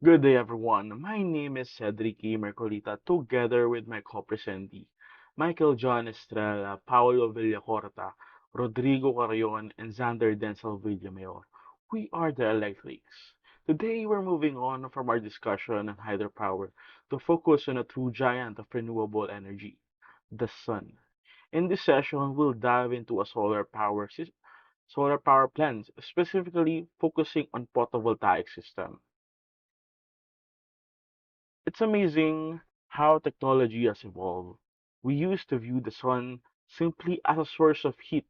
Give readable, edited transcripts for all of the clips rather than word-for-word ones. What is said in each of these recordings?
Good day, everyone. My name is Cedric E. Mercolita, together with my co-presentee, Michael John Estrella, Paolo Villacorta, Rodrigo Carrion, and Xander Denzel Villamayor. We are the Electrics. Today, we're moving on from our discussion on hydropower to focus on a true giant of renewable energy, the sun. In this session, we'll dive into a solar power plants, specifically focusing on photovoltaic system. It's amazing how technology has evolved. We used to view the sun simply as a source of heat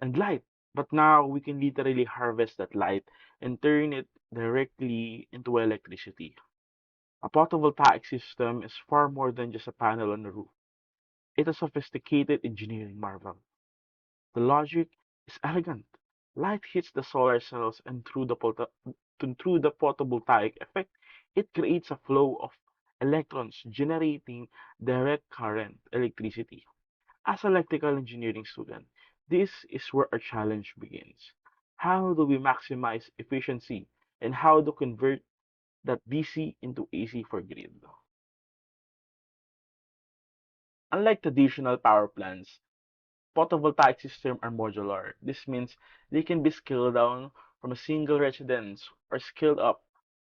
and light, but now we can literally harvest that light and turn it directly into electricity. A photovoltaic system is far more than just a panel on the roof. It's a sophisticated engineering marvel. The logic is elegant. Light hits the solar cells and through the photovoltaic effect, it creates a flow of electrons generating direct current electricity. As an electrical engineering student, this is where our challenge begins. How do we maximize efficiency and how to convert that DC into AC for grid? Unlike traditional power plants, photovoltaic systems are modular. This means they can be scaled down from a single residence or scaled up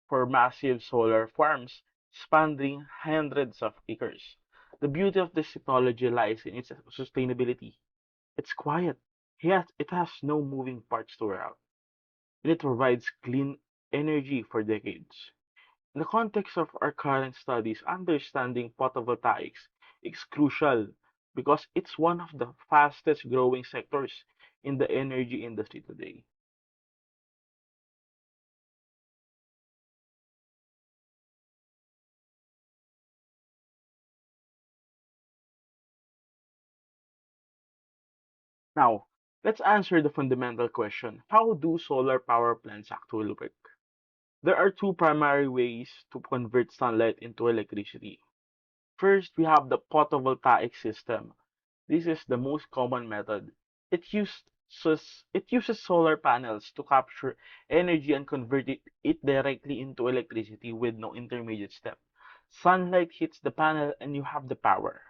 for massive solar farms spanning hundreds of acres. The beauty of this technology lies in its sustainability. It's quiet, yet it has no moving parts to wear out, and it provides clean energy for decades. In the context of our current studies, understanding photovoltaics is crucial because it's one of the fastest growing sectors in the energy industry today. Now, let's answer the fundamental question: how do solar power plants actually work? There are two primary ways to convert sunlight into electricity. First, we have the photovoltaic system. This is the most common method. It uses solar panels to capture energy and convert it directly into electricity with no intermediate step. Sunlight hits the panel and you have the power.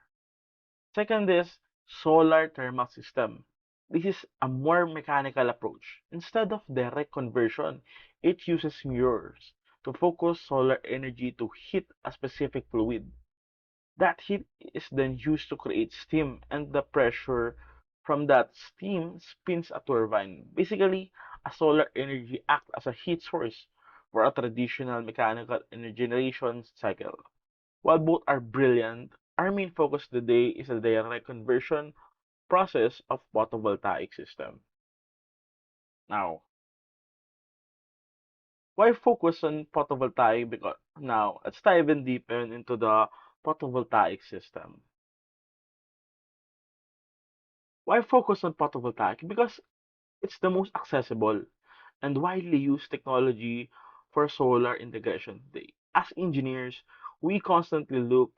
Second is solar thermal system. This is a more mechanical approach. Instead of direct conversion, it uses mirrors to focus solar energy to heat a specific fluid. That heat is then used to create steam, and the pressure from that steam spins a turbine. Basically, a solar energy acts as a heat source for a traditional mechanical energy generation cycle. While both are brilliant, our main focus today is the direct conversion process of photovoltaic system. Now, why focus on photovoltaic? Because now let's dive in deeper into the photovoltaic system. Why focus on photovoltaic? Because it's the most accessible and widely used technology for solar integration today. As engineers, we constantly look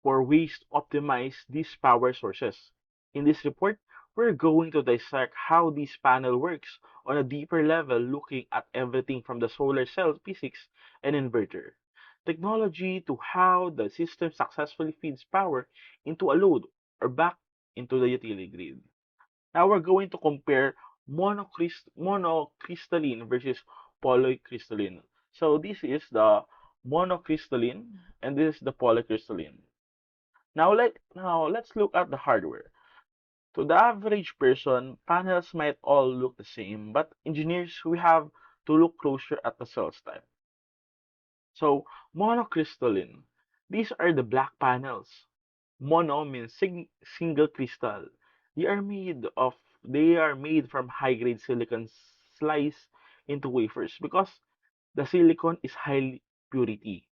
for ways to optimize these power sources. In this report, we're going to dissect how this panel works on a deeper level, looking at everything from the solar cell physics and inverter technology to how the system successfully feeds power into a load or back into the utility grid. Now we're going to compare monocrystalline versus polycrystalline. So this is the monocrystalline and this is the polycrystalline. Now let's look at the hardware. To the average person, panels might all look the same, but engineers we have to look closer at the cells type. So monocrystalline, these are the black panels. Mono means single crystal. They are made of they are made from high grade silicon sliced into wafers because the silicon is high purity.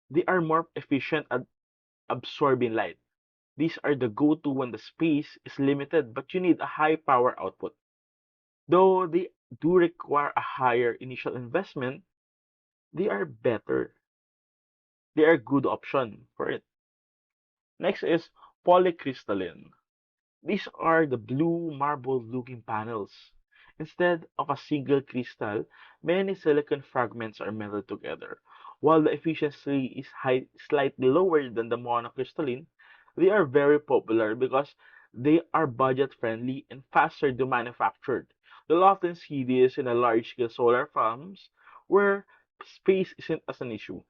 They are more efficient at absorbing light. These are the go-to when the space is limited but you need a high power output. Though they do require a higher initial investment, they are better. They are a good option for it. Next is polycrystalline. These are the blue marble looking panels. Instead of a single crystal, many silicon fragments are melted together. While the efficiency is slightly lower than the monocrystalline, they are very popular because they are budget friendly and faster to manufacture. You'll often see this in a large scale solar farms where space isn't as an issue.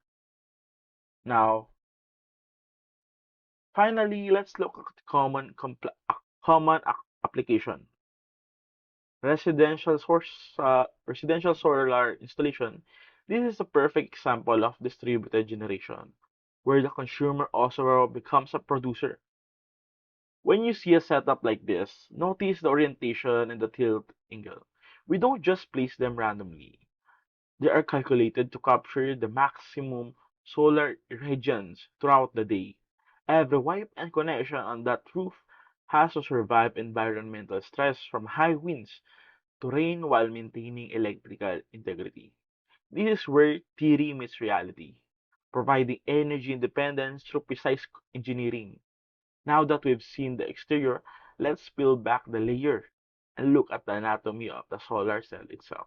Now, finally, let's look at common application. Residential solar installation. This is a perfect example of distributed generation, where the consumer also becomes a producer. When you see a setup like this, notice the orientation and the tilt angle. We don't just place them randomly. They are calculated to capture the maximum solar irradiance throughout the day. Every wipe and connection on that roof has to survive environmental stress from high winds to rain while maintaining electrical integrity. This is where theory meets reality, providing energy independence through precise engineering. Now that we've seen the exterior, let's peel back the layer and look at the anatomy of the solar cell itself.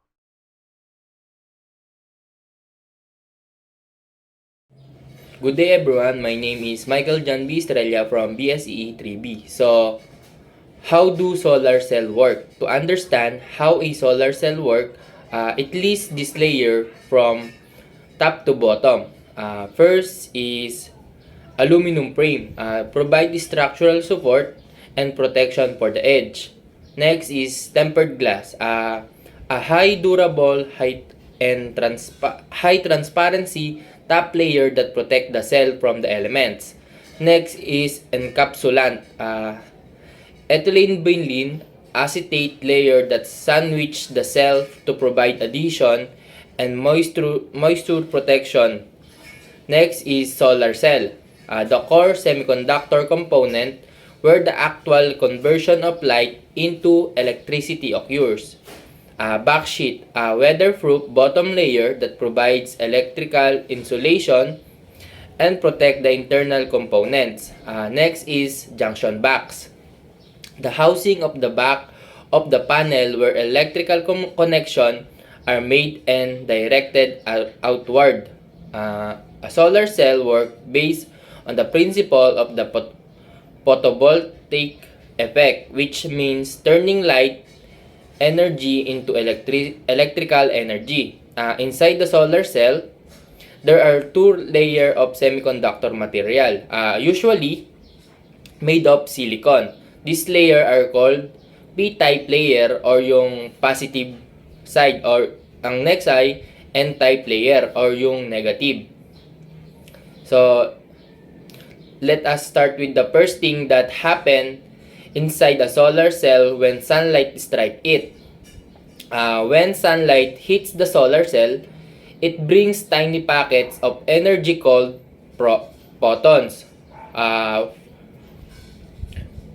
Good day everyone, my name is Michael John B. Estrella from BSE 3B. So, how do solar cell work? To understand how a solar cell work, it lists this layer from top to bottom. First is aluminum frame, provide structural support and protection for the edge. Next is tempered glass, a high durable, high transparency top layer that protect the cell from the elements. Next is encapsulant, ethylene benzene acetate layer that sandwich the cell to provide adhesion and moisture protection. Next is solar cell, the core semiconductor component where the actual conversion of light into electricity occurs. Backsheet, a weatherproof bottom layer that provides electrical insulation and protect the internal components. Next is junction box, the housing of the back of the panel where electrical connection are made and directed outward. A solar cell works based on the principle of the photovoltaic effect, which means turning light energy into electrical energy. Inside the solar cell, there are two layers of semiconductor material, usually made of silicon. This layer are called P-type layer or yung positive side, or ang next ay N-type layer or yung negative. So, let us start with the first thing that happen inside a solar cell when sunlight strikes it. When sunlight hits the solar cell, it brings tiny packets of energy called photons.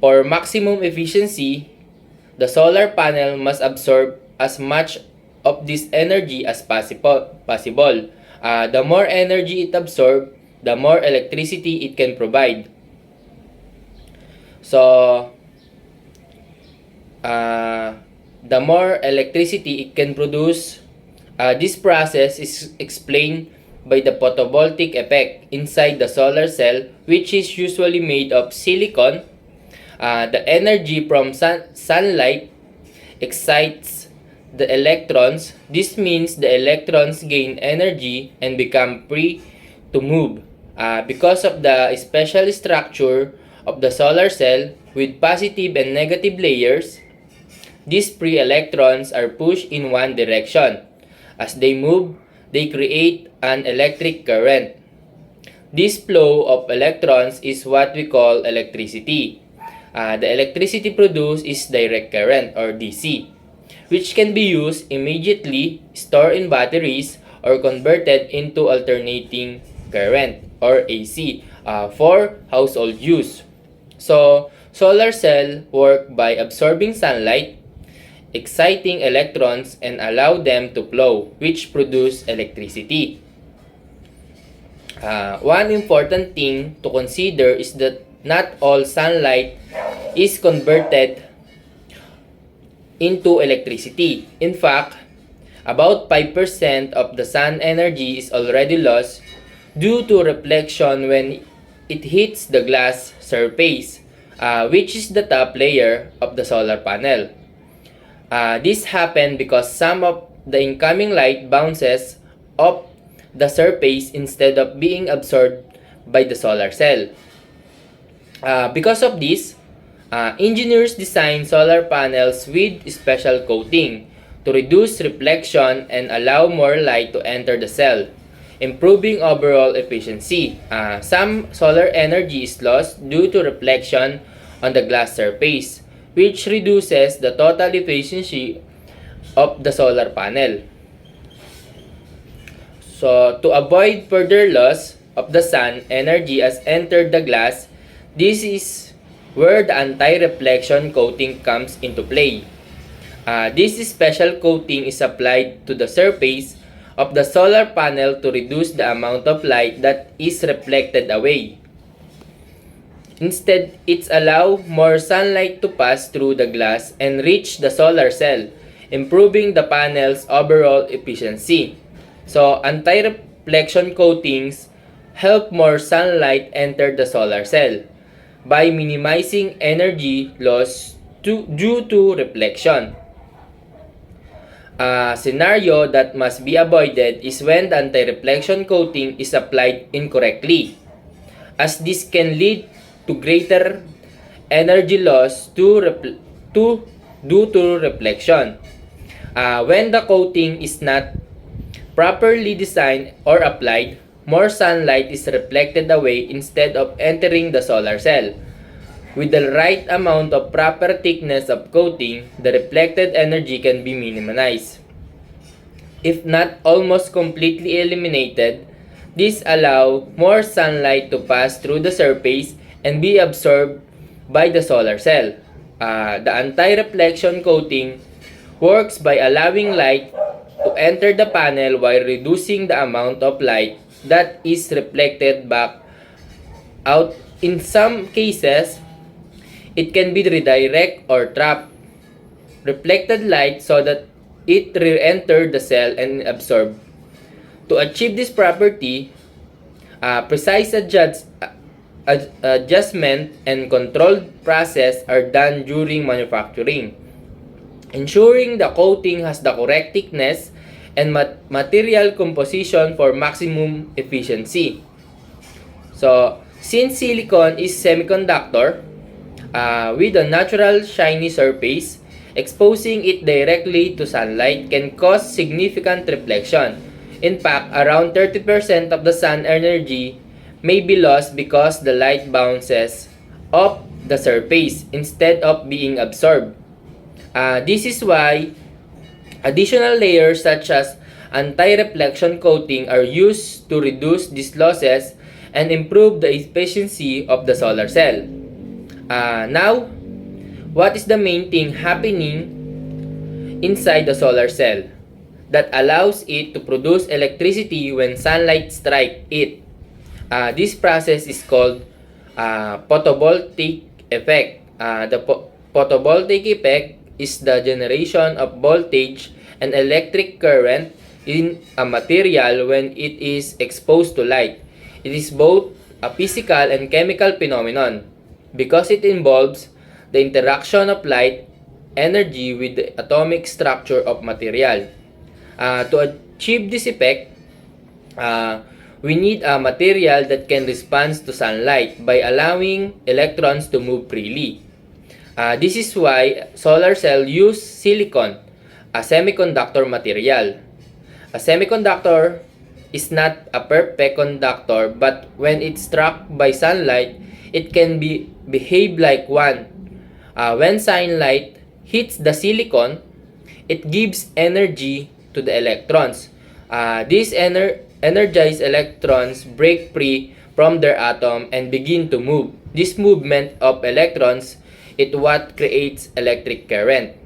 For maximum efficiency, the solar panel must absorb as much of this energy as possible. The more energy it absorbs, the more electricity it can provide. So, the more electricity it can produce, this process is explained by the photovoltaic effect inside the solar cell, which is usually made of silicon. The energy from sunlight excites the electrons. This means the electrons gain energy and become free to move. Because of the special structure of the solar cell with positive and negative layers, these free electrons are pushed in one direction. As they move, they create an electric current. This flow of electrons is what we call electricity. The electricity produced is direct current or DC, which can be used immediately, stored in batteries, or converted into alternating current or AC for household use. So, solar cell work by absorbing sunlight, exciting electrons, and allow them to flow, which produce electricity. One important thing to consider is that not all sunlight is converted into electricity. In fact, about 5% of the sun energy is already lost due to reflection when it hits the glass surface, which is the top layer of the solar panel. This happened because some of the incoming light bounces off the surface instead of being absorbed by the solar cell. Because of this, engineers design solar panels with special coating to reduce reflection and allow more light to enter the cell, improving overall efficiency. Some solar energy is lost due to reflection on the glass surface, which reduces the total efficiency of the solar panel. So, to avoid further loss of the sun energy as entered the glass, this is where the anti-reflection coating comes into play. This special coating is applied to the surface of the solar panel to reduce the amount of light that is reflected away. Instead, it allows more sunlight to pass through the glass and reach the solar cell, improving the panel's overall efficiency. So, anti-reflection coatings help more sunlight enter the solar cell by minimizing energy loss due to reflection. A scenario that must be avoided is when the anti-reflection coating is applied incorrectly, as this can lead to greater energy loss due to reflection. When the coating is not properly designed or applied, more sunlight is reflected away instead of entering the solar cell. With the right amount of proper thickness of coating, the reflected energy can be minimized. If not almost completely eliminated, this allows more sunlight to pass through the surface and be absorbed by the solar cell. The anti-reflection coating works by allowing light to enter the panel while reducing the amount of light that is reflected back out. In some cases, it can be redirect or trap reflected light so that it re-enter the cell and absorb. To achieve this property, precise adjustment and controlled process are done during manufacturing, ensuring the coating has the correct thickness and material composition for maximum efficiency. So, since silicon is semiconductor, with a natural shiny surface, exposing it directly to sunlight can cause significant reflection. In fact, around 30% of the sun energy may be lost because the light bounces off the surface instead of being absorbed. This is why additional layers such as anti-reflection coating are used to reduce these losses and improve the efficiency of the solar cell. Now, what is the main thing happening inside the solar cell that allows it to produce electricity when sunlight strikes it? This process is called photovoltaic effect. The photovoltaic effect is the generation of voltage and electric current in a material when it is exposed to light. It is both a physical and chemical phenomenon because it involves the interaction of light energy with the atomic structure of material. To achieve this effect, we need a material that can respond to sunlight by allowing electrons to move freely. This is why solar cells use silicon, a semiconductor material. A semiconductor is not a perfect conductor, but when it's struck by sunlight, it can behave like one. When sunlight hits the silicon, it gives energy to the electrons. These energized electrons break free from their atom and begin to move. This movement of electrons is what creates electric current.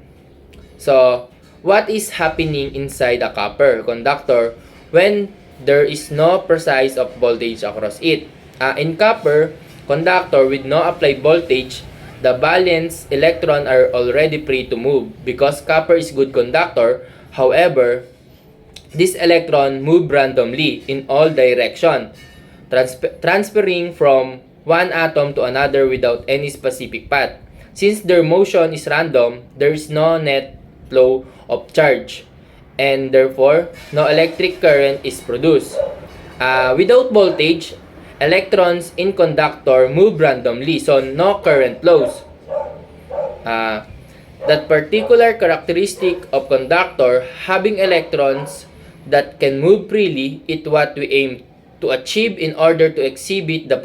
So, what is happening inside a copper conductor when there is no precise of voltage across it? In copper conductor with no applied voltage, the balanced electron are already free to move because copper is good conductor. However, this electron move randomly in all direction, transferring from one atom to another without any specific path. Since their motion is random, there is no net flow of charge, and therefore no electric current is produced. Without voltage, electrons in conductor move randomly, so no current flows. Uh, that particular characteristic of conductor having electrons that can move freely is what we aim to achieve in order to exhibit the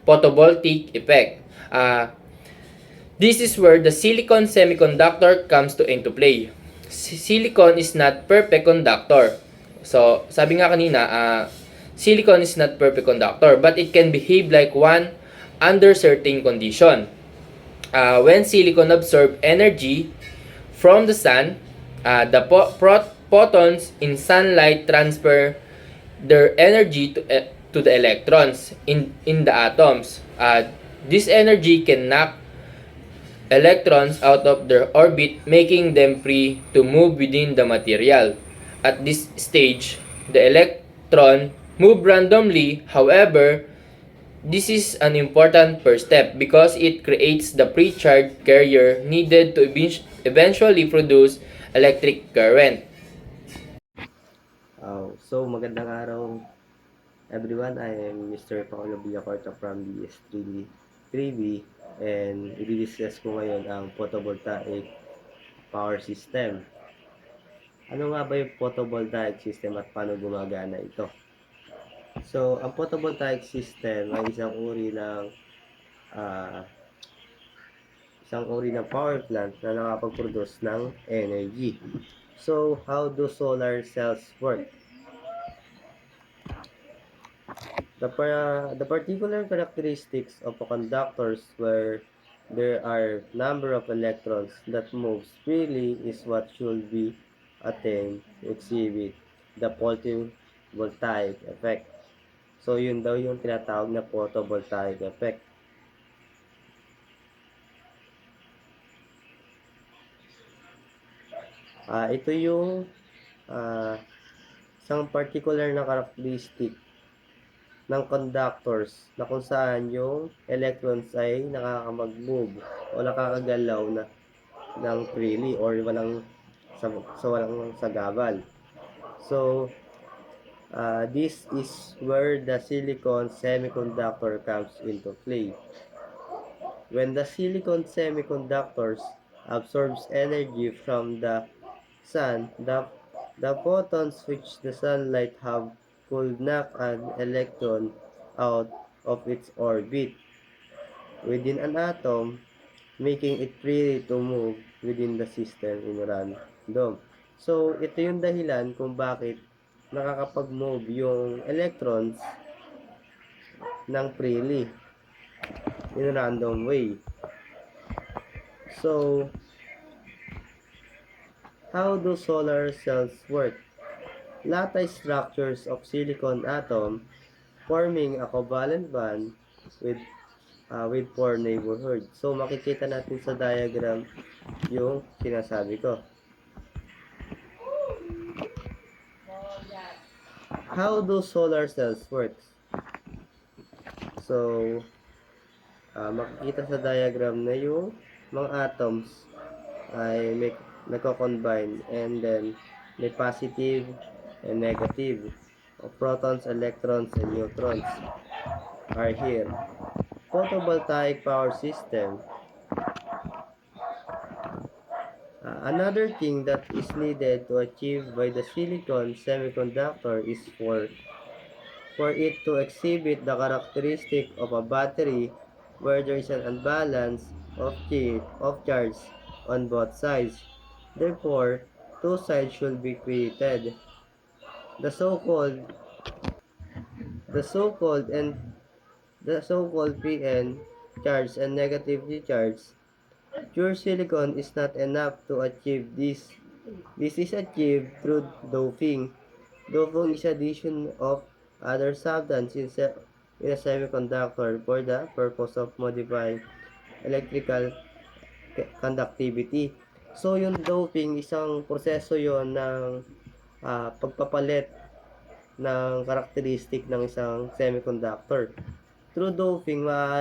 photovoltaic effect. This is where the silicon semiconductor comes to into play. Silicon is not perfect conductor. So, sabi nga kanina, silicon is not perfect conductor, but it can behave like one under certain condition. When silicon absorb energy from the sun, the photons in sunlight transfer their energy to the electrons in the atoms. This energy can knock electrons out of their orbit, making them free to move within the material. At this stage, the electron move randomly. However, this is an important first step because it creates the pre-charged carrier needed to eventually produce electric current. So magandang araw everyone. I am Mr. Paolo Villacorta from DS3B and i-discuss ko ngayon ang photovoltaic power system. Ano nga ba yung photovoltaic system at paano gumagana ito? So, ang photovoltaic system ay ah, isang uri ng power plant na nakapag-produce ng energy. So, how do solar cells work? The particular characteristics of a conductors where there are number of electrons that moves freely is what should be attained to exhibit the photovoltaic effect. So, yun daw yung tinatawag na photovoltaic effect. Ito yung isang particular na characteristic ng conductors na kung saan yung electrons ay nakakamag-move o nakakagalaw na ng freely or walang sagabal. So, this is where the silicon semiconductor comes into play. When the silicon semiconductors absorbs energy from the sun, the photons which the sunlight have could knock an electron out of its orbit within an atom, making it free to move within the system in random. So, ito yung dahilan kung bakit nakakapag-move yung electrons ng freely in a random way. So, how do solar cells work? Lattice structures of silicon atom forming a covalent bond with four neighborhoods. So, makikita natin sa diagram yung sinasabi ko. How do solar cells work? So, makikita sa diagram na yung mga atoms ay nagko-combine and then may positive and negative of protons, electrons, and neutrons are here. Photovoltaic power system. Another thing that is needed to achieve by the silicon semiconductor is for it to exhibit the characteristic of a battery where there is an unbalance of charge on both sides. Therefore, two sides should be created. The so-called PN charge and negatively charged pure silicon is not enough to achieve this. This is achieved through doping. Doping is addition of other substance in a semiconductor for the purpose of modifying electrical conductivity. So, yung doping, isang proseso yon ng pagpapalit ng karakteristik ng isang semiconductor. Through doping, ah,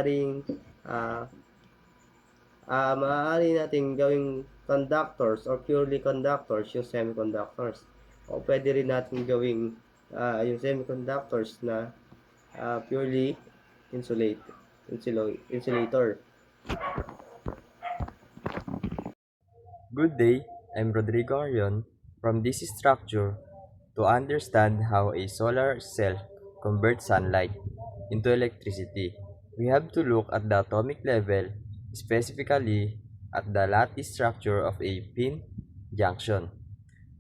maaari nating gawing conductors or purely conductors yung semiconductors. O pwede rin natin gawing yung semiconductors na purely insulator. Good day, I'm Rodrigo Arion from this structure to understand how a solar cell converts sunlight into electricity. We have to look at the atomic level, specifically at the lattice structure of a pin junction.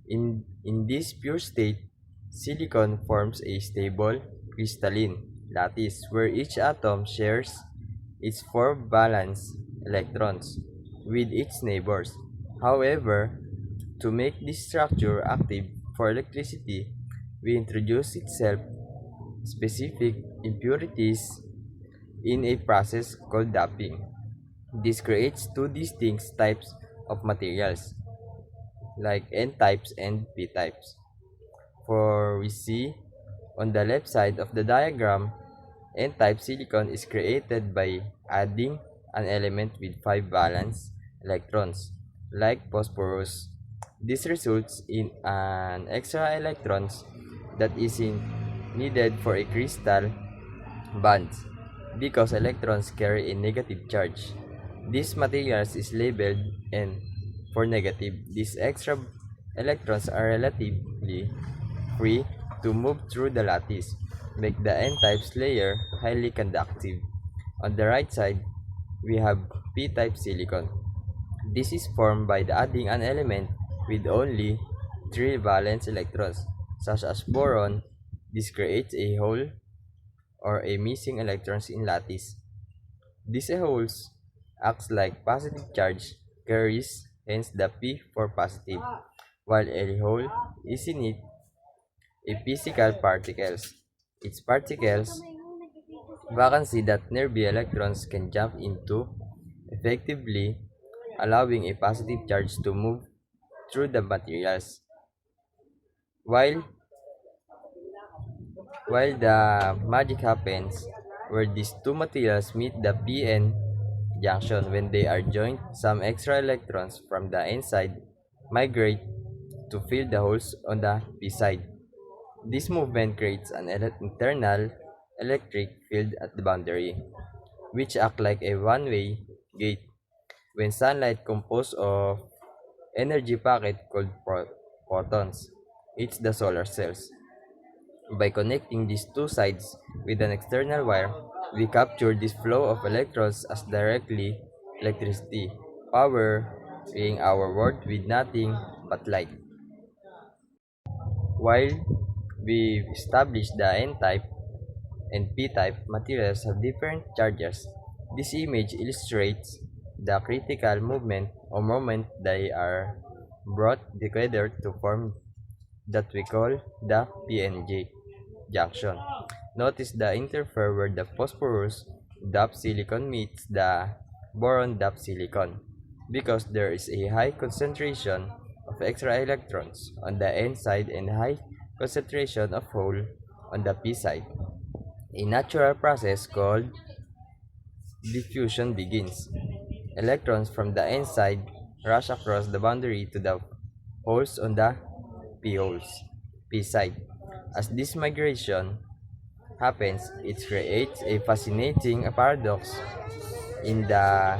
In this pure state, silicon forms a stable crystalline lattice where each atom shares its four valence electrons with its neighbors. However, to make this structure active for electricity, we introduce itself specific impurities in a process called doping. This creates two distinct types of materials, like N types and P types. For we see on the left side of the diagram, N-type silicon is created by adding an element with 5 valence electrons, like phosphorus. This results in an extra electrons that needed for a crystal bond because electrons carry a negative charge. This materials is labeled N for negative. These extra electrons are relatively free to move through the lattice, make the N-type layer highly conductive. On the right side, we have P-type silicon. This is formed by adding an element with only 3 valence electrons, such as boron. This creates a hole or a missing electrons in lattice. These holes acts like positive charge carries, hence the P for positive, while a hole is in it a physical particles. Its particles vacancy that nearby electrons can jump into, effectively allowing a positive charge to move through the materials. While the magic happens where these two materials meet the p-n junction when they are joined, some extra electrons from the n side migrate to fill the holes on the p side. This movement creates an internal electric field at the boundary, which act like a one-way gate. When sunlight composed of energy packet called photons hits the solar cells. By connecting these two sides with an external wire, we capture this flow of electrons as directly electricity, power being our world with nothing but light. While we established the N-type and P-type materials have different charges, this image illustrates the critical movement or moment they are brought together to form that we call the PNJ junction. Notice the interface where the phosphorus doped silicon meets the boron doped silicon because there is a high concentration of extra electrons on the N side and high concentration of hole on the P side. A natural process called diffusion begins. Electrons from the N side rush across the boundary to the holes on the P side. As this migration happens, it creates a fascinating paradox in the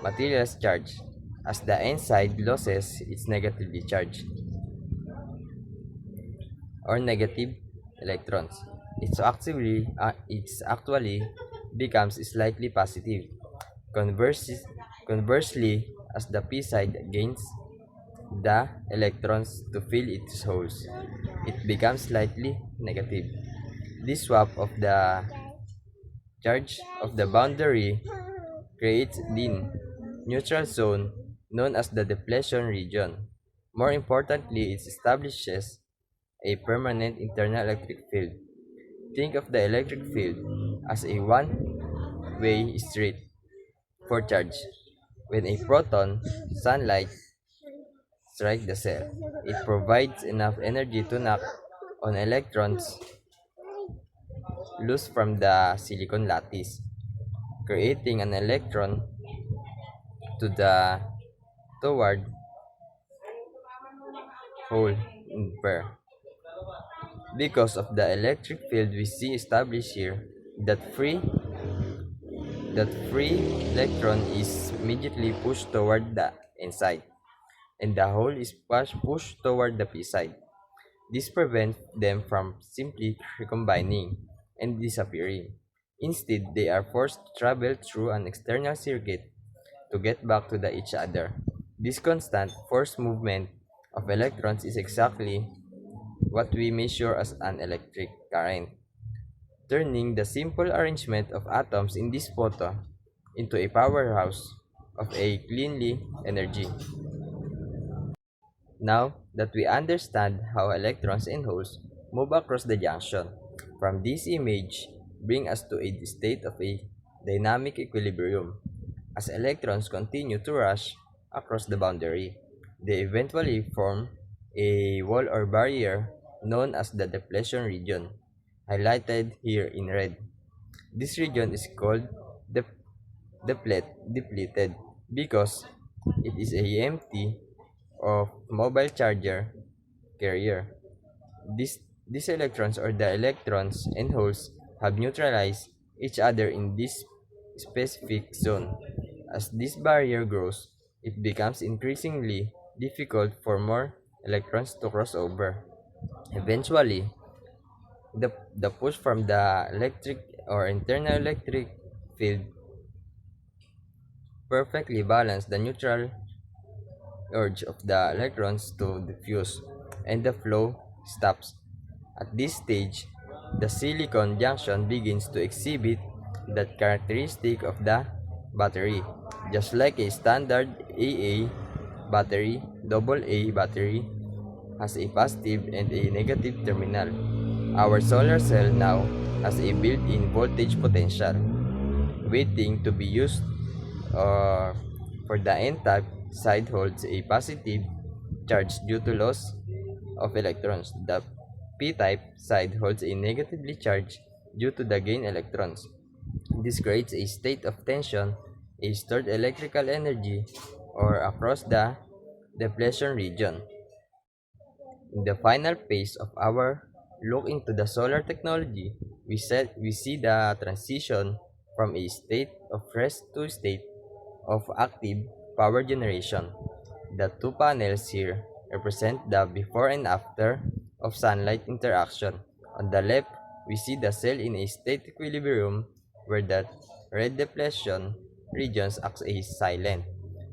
material's charge as the N side loses its negatively charged or negative electrons. It's actually becomes slightly positive. Conversely, as the p side gains the electrons to fill its holes, it becomes slightly negative. This swap of the charge of the boundary creates the neutral zone known as the depletion region. More importantly, it establishes a permanent internal electric field. Think of the electric field as a one-way street. for charge. When a proton, sunlight, strike the cell, it provides enough energy to knock on electrons loose from the silicon lattice, creating an electron to the toward hole in pair. Because of the electric field we see established here, that free that free electron is immediately pushed toward the inside, and the hole is pushed toward the p side. This prevents them from simply recombining and disappearing. Instead, they are forced to travel through an external circuit to get back to each other. This constant force movement of electrons is exactly what we measure as an electric current, turning the simple arrangement of atoms in this photo into a powerhouse of a cleanly energy. Now that we understand how electrons and holes move across the junction, from this image bring us to a state of a dynamic equilibrium. As electrons continue to rush across the boundary, they eventually form a wall or barrier known as the depletion region, highlighted here in red. This region is called depleted because it is a empty of mobile charger carrier. These electrons or the electrons and holes have neutralized each other in this specific zone. As this barrier grows, it becomes increasingly difficult for more electrons to cross over. Eventually, the push from the electric or internal electric field perfectly balance the neutral urge of the electrons to diffuse, and the flow stops. At this stage, the silicon junction begins to exhibit that characteristic of the battery. Just like a standard AA battery, AA battery has a positive and a negative terminal. Our solar cell now has a built-in voltage potential waiting to be used, or for the n-type side holds a positive charge due to loss of electrons. The p-type side holds a negatively charged due to the gain electrons. This creates a state of tension, a stored electrical energy, or across the depletion region. In the final phase of our look into the solar technology, we see the transition from a state of rest to a state of active power generation. The two panels here represent the before and after of sunlight interaction. On the left, we see the cell in a state equilibrium where the red depletion regions acts as a silent,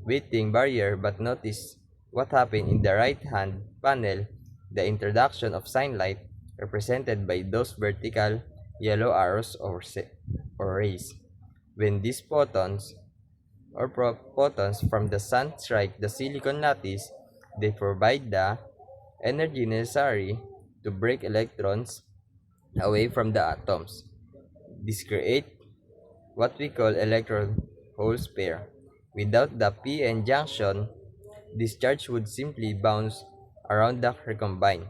waiting barrier, but notice what happened in the right-hand panel, the introduction of sunlight represented by those vertical yellow arrows or rays. When these photons photons from the sun strike the silicon lattice, they provide the energy necessary to break electrons away from the atoms. This creates what we call electron-hole pair. Without the p-n junction, this charge would simply bounce around the recombine,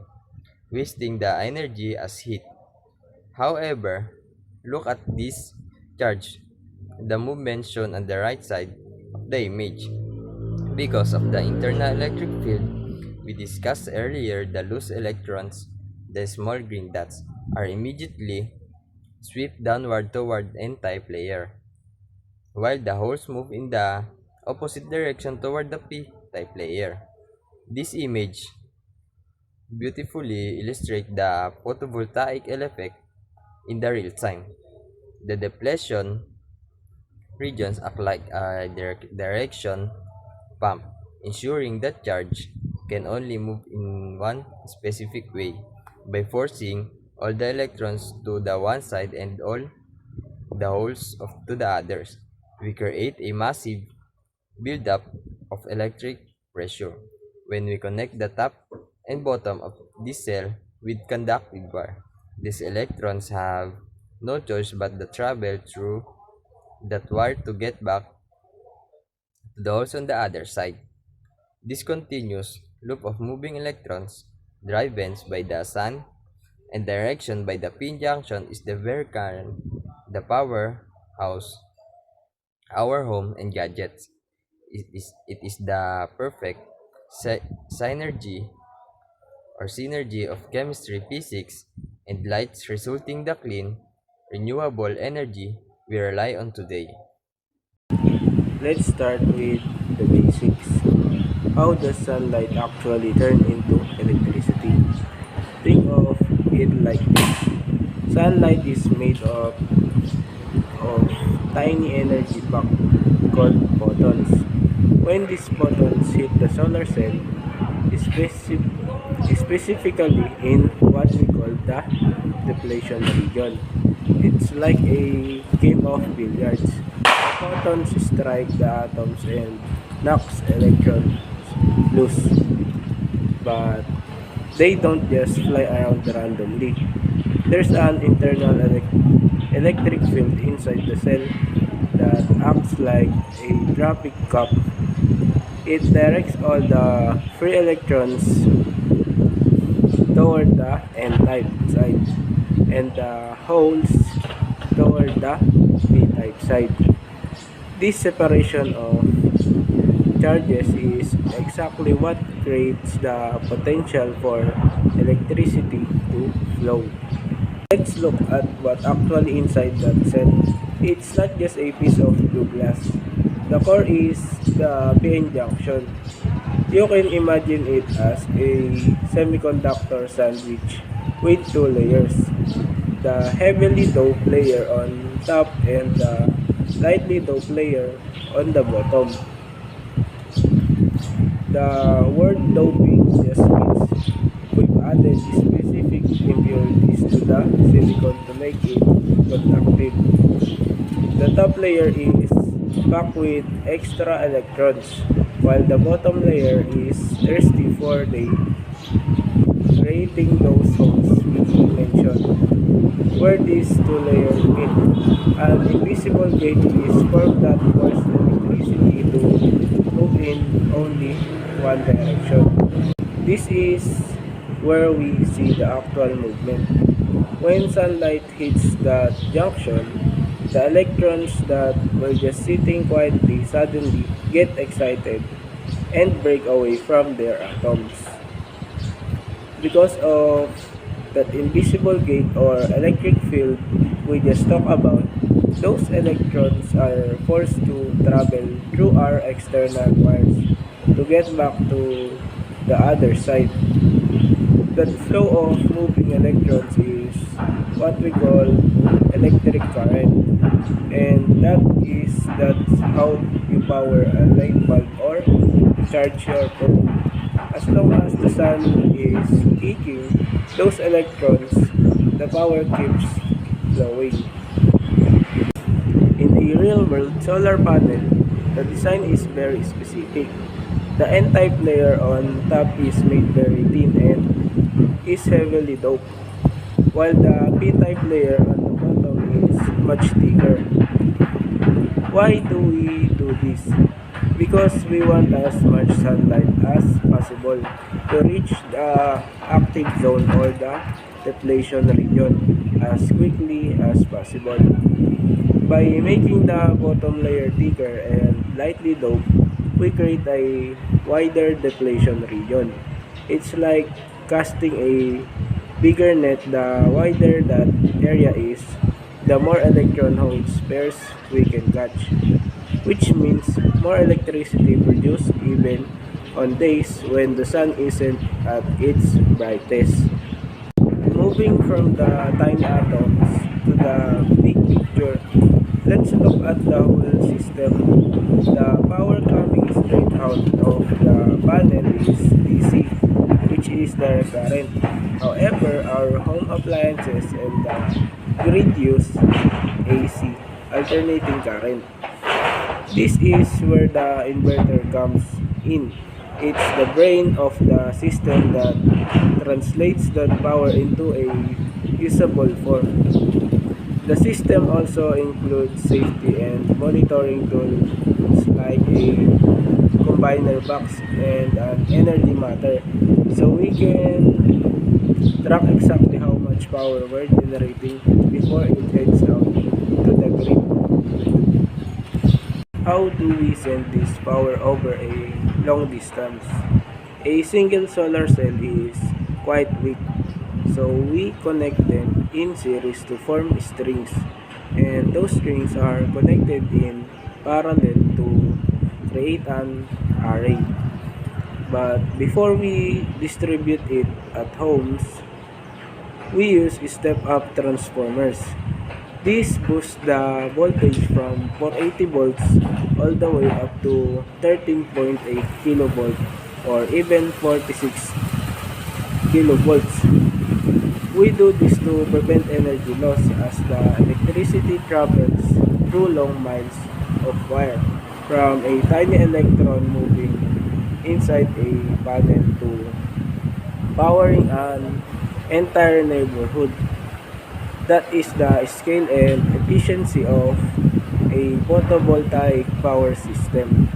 wasting the energy as heat. However, look at this charge, the movement shown on the right side of the image. Because of the internal electric field we discussed earlier, the loose electrons, the small green dots, are immediately swept downward toward n-type layer, while the holes move in the opposite direction toward the p-type layer. This image beautifully illustrates the photovoltaic effect in the real time. The depletion regions act like a direction pump, ensuring that charge can only move in one specific way by forcing all the electrons to the one side and all the holes to the others. We create a massive buildup of electric pressure when we connect the top and bottom of this cell with conductive wire. These electrons have no choice but to travel through that wire to get back to the holes on the other side. This continuous loop of moving electrons driven by the sun and direction by the pin junction is the very current, the powerhouse, our home and gadgets. It is the perfect synergy of chemistry, physics, and lights resulting the clean, renewable energy we rely on today. Let's start with the basics. How does sunlight actually turn into electricity? Think of it like this. Sunlight is made of tiny energy pack called photons. When these photons hit the solar cell, specifically in what we call the depletion region, it's like a game of billiards. The photons strike the atoms and knocks electrons loose, but they don't just fly around randomly. There's an internal electric field inside the cell that acts like a traffic cop. It directs all the free electrons toward the n-type side and the holes toward the p-type side. This separation of charges is exactly what creates the potential for electricity to flow. Let's look at what actually inside that cell. It's not just a piece of blue glass. The core is the PN junction. You can imagine it as a semiconductor sandwich with two layers. The heavily doped layer on top and the lightly doped layer on the bottom. The word doping just means we've added specific impurities to the silicon to make it conductive. The top layer is packed with extra electrons, while the bottom layer is thirsty for the creating those holes we mentioned. Where these two layers meet, an invisible gate is formed that forces electricity to move in only one direction. This is where we see the actual movement. When sunlight hits that junction, the electrons that were just sitting quietly suddenly get excited and break away from their atoms. Because of that invisible gate or electric field we just talked about, those electrons are forced to travel through our external wires to get back to the other side. That flow of moving electrons is what we call electric current, and that's how you power a light bulb or charge your phone. As long as the sun is peaking those electrons, the power keeps flowing. In a real world solar panel, the design is very specific. The N-type layer on top is made very thin and is heavily doped, while the P-type layer on the bottom is much thicker. Why do we do this? Because we want as much sunlight as possible to reach the active zone or the depletion region as quickly as possible. By making the bottom layer thicker and lightly doped, we create a wider depletion region. It's like casting a bigger net. The wider that area is, the more electron holes pairs we can catch, which means more electricity produced even on days when the sun isn't at its brightest. Moving from the tiny atoms to the big picture, let's look at the whole system. The power coming straight out of the panel is DC, which is direct current. However, our home appliances and the grid use AC, alternating current. This is where the inverter comes in. It's the brain of the system that translates that power into a usable form. The system also includes safety and monitoring tools like a combiner box and an energy meter, so we can track exactly how much power we're generating before it heads out to the grid. How do we send this power over a long distance? A single solar cell is quite weak, so we connect them in series to form strings, and those strings are connected in parallel to create an array. But before we distribute it at homes, we use step-up transformers. This boosts the voltage from 480 volts all the way up to 13.8 kilovolt or even 46 kilovolts. We do this to prevent energy loss as the electricity travels through long miles of wire from a tiny electron moving inside a panel to powering an entire neighborhood. That is the scale and efficiency of a photovoltaic power system.